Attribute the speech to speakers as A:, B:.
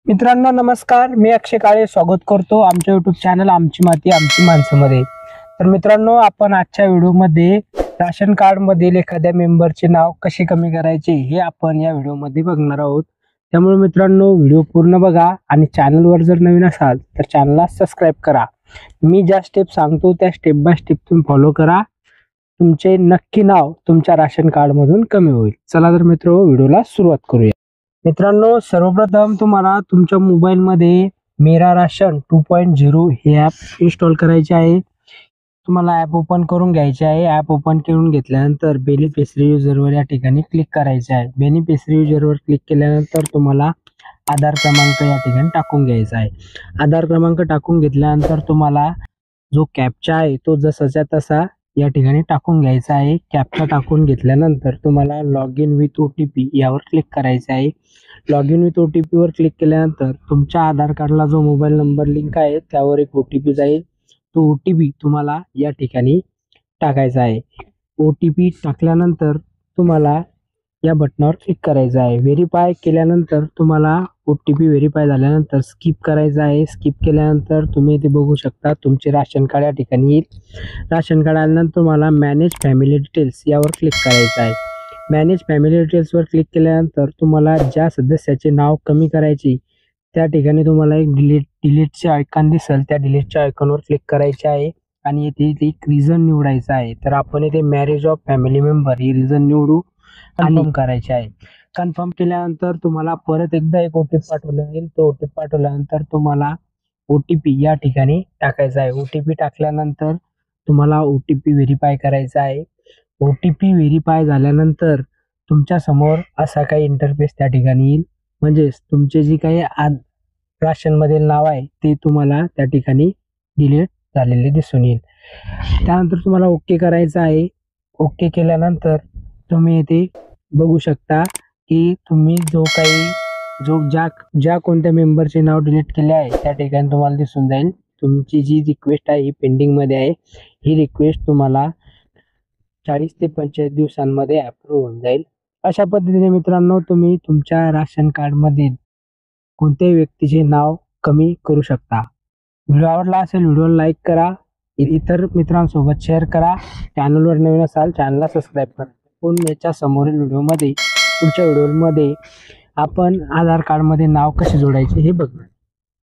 A: मित्रांनो नमस्कार, मी अक्षय काळे स्वागत करतो आमच्या YouTube चॅनल आमची माती आमची माणसं मध्ये। तर मित्रांनो, आपण आजच्या व्हिडिओमध्ये राशन कार्ड मधील एखाद्या मेंबरचे नाव कसे कमी करायचे हे आपण या व्हिडिओमध्ये बघणार आहोत। त्यामुळे मित्रांनो, व्हिडिओ पूर्ण बघा आणि चॅनलवर जर नवीन असाल तर चॅनलला सबस्क्राइब करा। मी ज्या स्टेप सांगतो त्या स्टेप बाय स्टेप तुम्ही फॉलो करा, तुमचे नक्की नाव तुमच्या राशन कार्ड मधून कमी होईल। चला तर मित्रांनो, व्हिडिओला सुरुवात करूया। मित्रांनो, सर्वप्रथम तुम्हाला तुमच्या मोबाईल मध्ये मेरा राशन 2.0 हे ॲप इन्स्टॉल करायचे आहे। तुम्हाला ॲप ओपन करून घ्यायचे आहे। ॲप ओपन करून घेतल्यानंतर बेनिफिशरी यूजरवर या ठिकाणी क्लिक करायचे आहे। बेनिफिशरी यूजरवर क्लिक केल्यानंतर तुम्हाला आधार क्रमांक या ठिकाणी टाकून घ्यायचा आहे। आधार क्रमांक टाकून घेतल्यानंतर तुम्हाला जो कॅप्चा आहे तो जसाच्या तसा या ठिकाणी टाकून घ्यायचा आहे। कॅप्चा टाकून घेतल्यानंतर तुम्हाला लॉग इन विथ OTP यावर क्लिक करायचे आहे। लॉग इन विथ OTP वर क्लिक केल्यानंतर तुमच्या आधार कार्डला जो मोबाईल नंबर लिंक आहे त्यावर एक OTP जाईल। तो OTP तुम्हाला या ठिकाणी टाकायचा आहे। OTP टाकल्यानंतर तुम्हाला या बटनावर क्लिक करायचं आहे। व्हेरीफाय केल्यानंतर तुम्हाला OTP व्हेरीफाय झाल्यानंतर स्किप करायचं आहे। स्किप केल्यानंतर तुम्ही इथे बघू शकता तुमचे राशन कार्ड या ठिकाणी येईल। राशन कार्ड आल्यानंतर तुम्हाला मॅनेज फॅमिली डिटेल्स यावर क्लिक करायचं आहे। मॅनेज फॅमिली डिटेल्सवर क्लिक केल्यानंतर तुम्हाला ज्या सदस्याचे नाव कमी करायचे त्या ठिकाणी तुम्हाला एक डिलीटचे आयकॉन दिसेल, त्या डिलीटच्या आयकॉनवर क्लिक करायचे आहे आणि येथे एक रिझन निवडायचा आहे। तर आपण इथे marriage of family member he reason निवडू कन्फर्म करायचे आहे। कन्फर्म केल्यानंतर तुम्हाला परत एकदा एक OTP पाठवला जाईल। तो OTP पाठवल्यानंतर तुम्हाला OTP या ठिकाणी टाकायचा आहे। OTP टाकल्यानंतर तुम्हाला OTP व्हेरीफाय करायचा आहे। OTP व्हेरीफाय झाल्यानंतर तुमच्या समोर असा काही इंटरफेस त्या ठिकाणी येईल, म्हणजेच तुमचे जे काही राशन मधील नाव आहे ते तुम्हाला त्या ठिकाणी डिलीट झालेले दिसून येईल। त्यानंतर तुम्हाला ओके करायचं आहे। ओके केल्यानंतर तुम्ही इथे बघू शकता की तुम्ही ज्या कोणत्या मेंबरचे नाव डिलीट केले आहे त्या ठिकाणी तुम्हाला दिसून जाईल। तुमची जी रिक्वेस्ट आहे ही पेंडिंग मध्ये आहे। ही रिक्वेस्ट तुम्हाला 40 ते 45 दिवसांमध्ये अप्रूव्ह होऊन जाईल। अशा पद्धतीने मित्रांनो, तुम्ही तुमच्या राशन कार्ड मधील कोणत्याही व्यक्तीचे नाव कमी करू शकता। व्हिडिओ आवडला असेल व्हिडिओला लाईक करा, इतर मित्रांसोबत शेअर करा, चॅनलवर नवीन असाल चॅनलला सबस्क्राइब करा। पण याच्या समोरील व्हिडिओमध्ये पुढच्या व्हिडिओमध्ये आपण आधार कार्ड मध्ये नाव कसे जोडायचे हे बघू।